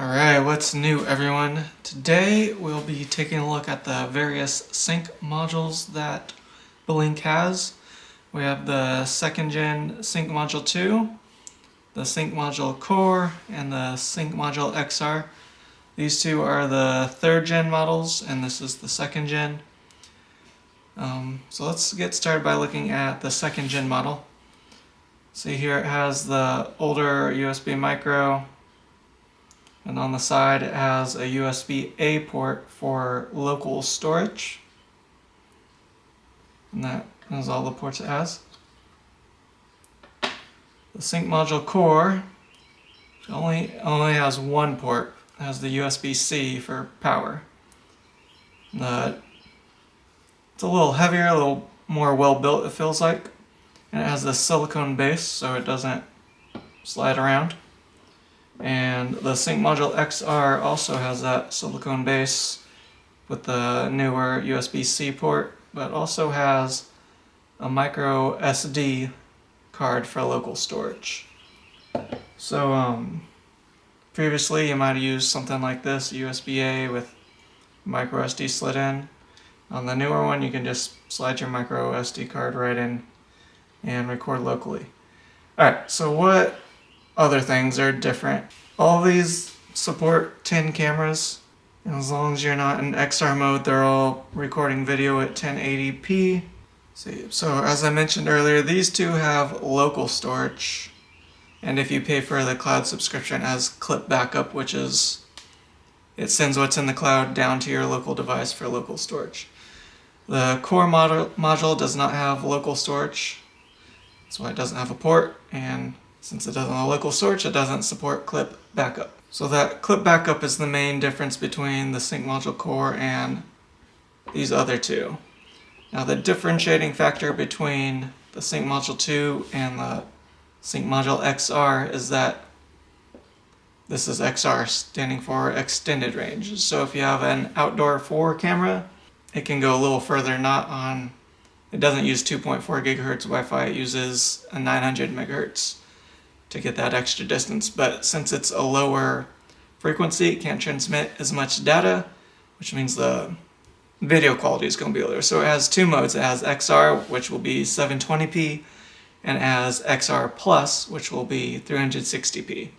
Alright, what's new everyone? Today we'll be taking a look at the various sync modules that Blink has. We have the 2nd gen sync module 2, the sync module core, and the sync module XR. These two are the 3rd gen models, and this is the 2nd gen. So let's get started by looking at the 2nd gen model. See here it has the older USB micro, and on the side it has a USB-A port for local storage. And that is all the ports it has. The sync module core only has one port. It has the USB-C for power. It's a little heavier, a little more well built it feels like. And it has this silicone base so it doesn't slide around. And the sync module XR also has that silicone base with the newer USB-C port, but also has a microSD card for local storage. So previously you might have used something like this, USB-A with microSD slid in. On the newer one you can just slide your microSD card right in and record locally. Alright, so what other things are different? All these support 10 cameras, and as long as you're not in XR mode, they're all recording video at 1080p. So as I mentioned earlier, these two have local storage, and if you pay for the cloud subscription, it has clip backup, which is it sends what's in the cloud down to your local device for local storage. The core module does not have local storage. That's why it doesn't have a port, and since it doesn't have local storage, it doesn't support clip backup. So that clip backup is the main difference between the sync module core and these other two. Now the differentiating factor between the sync module 2 and the sync module XR is that this is XR, standing for extended range. So if you have an outdoor 4 camera, it can go a little further, it doesn't use 2.4 gigahertz Wi-Fi, it uses a 900 megahertz to get that extra distance. But since it's a lower frequency, it can't transmit as much data, which means the video quality is going to be lower. So it has two modes. It has XR, which will be 720p, and it has XR Plus, which will be 360p.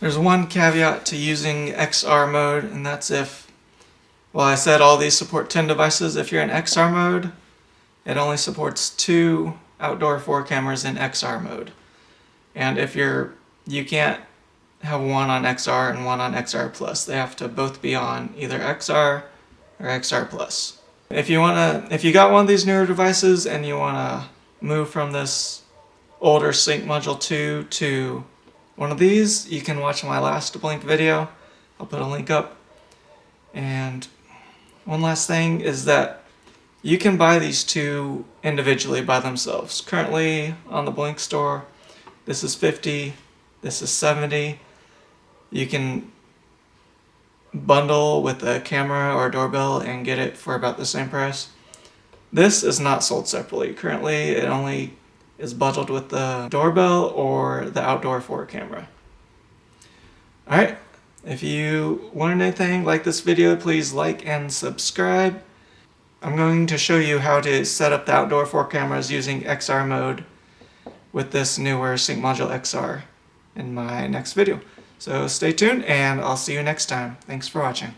There's one caveat to using XR mode, and that's well, I said all these support 10 devices. If you're in XR mode, it only supports 2 outdoor 4 cameras in XR mode. And if you can't have one on XR and one on XR Plus. They have to both be on either XR or XR Plus. If you got one of these newer devices and you wanna move from this older sync module 2 to one of these, you can watch my last Blink video. I'll put a link up. And one last thing is that you can buy these two individually by themselves. Currently on the Blink store, this is $50, this is $70. You can bundle with a camera or a doorbell and get it for about the same price. This is not sold separately. Currently it only is bundled with the doorbell or the outdoor 4 camera. Alright, if you learned anything like this video, please like and subscribe. I'm going to show you how to set up the outdoor 4 cameras using XR mode with this newer sync module XR in my next video. So stay tuned and I'll see you next time. Thanks for watching.